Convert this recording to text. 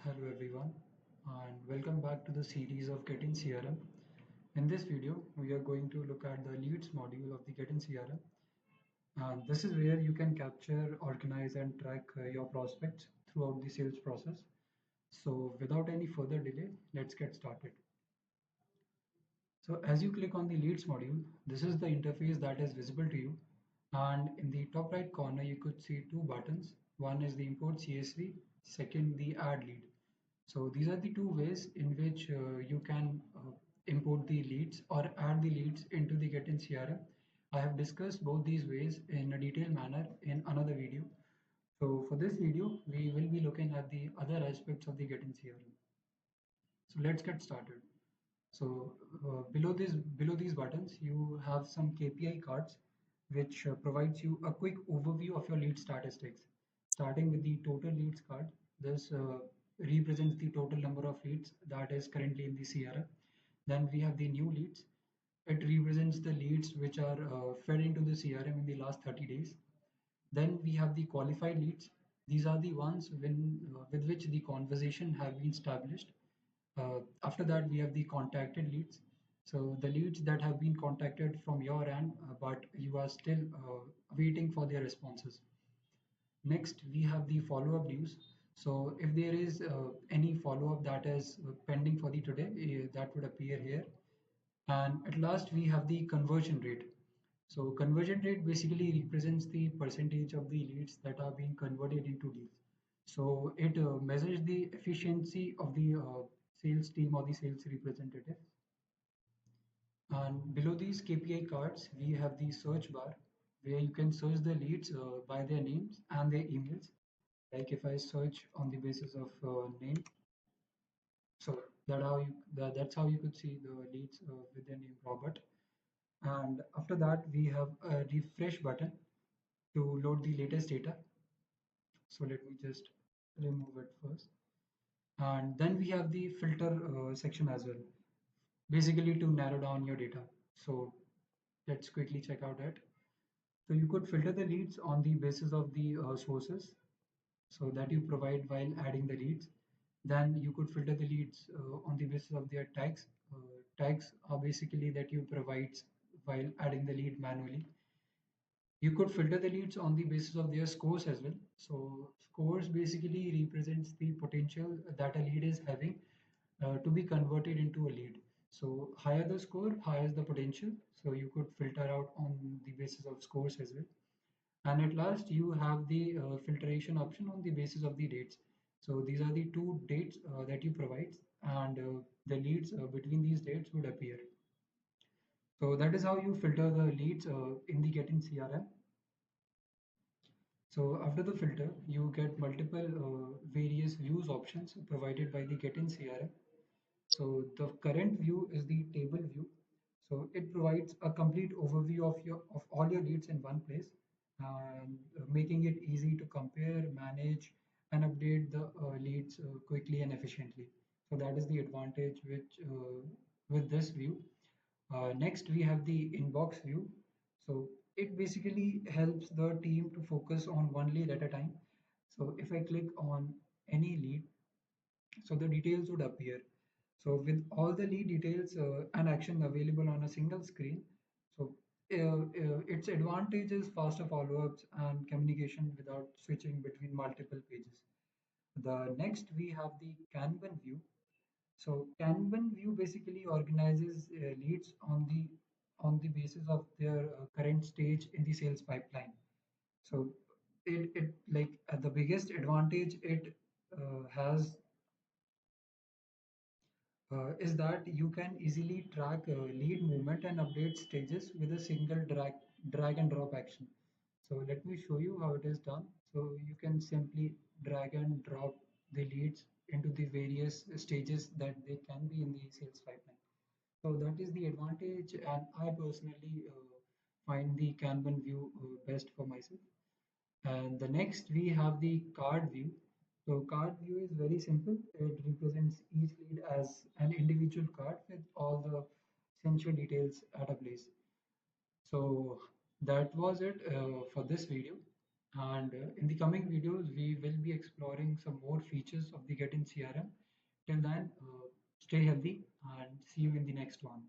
Hello everyone, and welcome back to the series of Getyn CRM. In this video, we are going to look at the leads module of the Getyn CRM. And this is where you can capture, organize, and track your prospects throughout the sales process. So without any further delay, let's get started. So as you click on the leads module, this is the interface that is visible to you. And in the top right corner, you could see two buttons. One is the import CSV, second the add lead. So these are the two ways in which you can import the leads or add the leads into the Getyn CRM. I have discussed both these ways in a detailed manner in another video. So for this video, we will be looking at the other aspects of the Getyn CRM. So let's get started. So below these buttons, you have some KPI cards, which provides you a quick overview of your lead statistics. Starting with the total leads card, this represents the total number of leads that is currently in the CRM. Then we have the new leads. It represents the leads which are fed into the CRM in the last 30 days. Then we have the qualified leads. These are the ones with which the conversation have been established. After that, we have the contacted leads. So the leads that have been contacted from your end, but you are still waiting for their responses. Next, we have the follow-up news. So if there is any follow-up that is pending for the today, that would appear here. And at last, we have the conversion rate. So conversion rate basically represents the percentage of the leads that are being converted into deals. So it measures the efficiency of the sales team or the sales representative. And below these KPI cards, we have the search bar where you can search the leads by their names and their emails. Like if I search on the basis of name, so that's how you could see the leads with their name Robert. And after that, we have a refresh button to load the latest data. So let me just remove it first. And then we have the filter section as well, basically to narrow down your data. So let's quickly check out that. So you could filter the leads on the basis of the sources so that you provide while adding the leads. Then you could filter the leads on the basis of their tags. Tags are basically that you provide while adding the lead manually. You could filter the leads on the basis of their scores as well. So scores basically represents the potential that a lead is having to be converted into a lead. So higher the score, higher the potential. So you could filter out on the basis of scores as well. And at last, you have the filtration option on the basis of the dates. So these are the two dates that you provide, and the leads between these dates would appear. So that is how you filter the leads in the Getyn CRM. So after the filter, you get multiple various views options provided by the Getyn CRM. So the current view is the table view. So it provides a complete overview of all your leads in one place, and making it easy to compare, manage, and update the leads quickly and efficiently. So that is the advantage with this view. Next, we have the inbox view. So it basically helps the team to focus on one lead at a time. So if I click on any lead, so the details would appear. So with all the lead details and action available on a single screen, so its advantage is faster follow-ups and communication without switching between multiple pages. The next we have the Kanban view. So Kanban view basically organizes leads on the basis of their current stage in the sales pipeline. So it like the biggest advantage it has is that you can easily track lead movement and update stages with a single drag and drop action. So let me show you how it is done. So you can simply drag and drop the leads into the various stages that they can be in the sales pipeline. So that is the advantage, and I personally find the Kanban view best for myself. And the next we have the card view. So card view is very simple. It represents each lead as an individual card with all the essential details at a place. So that was it for this video. And in the coming videos, we will be exploring some more features of the Getyn CRM. Till then, stay healthy and see you in the next one.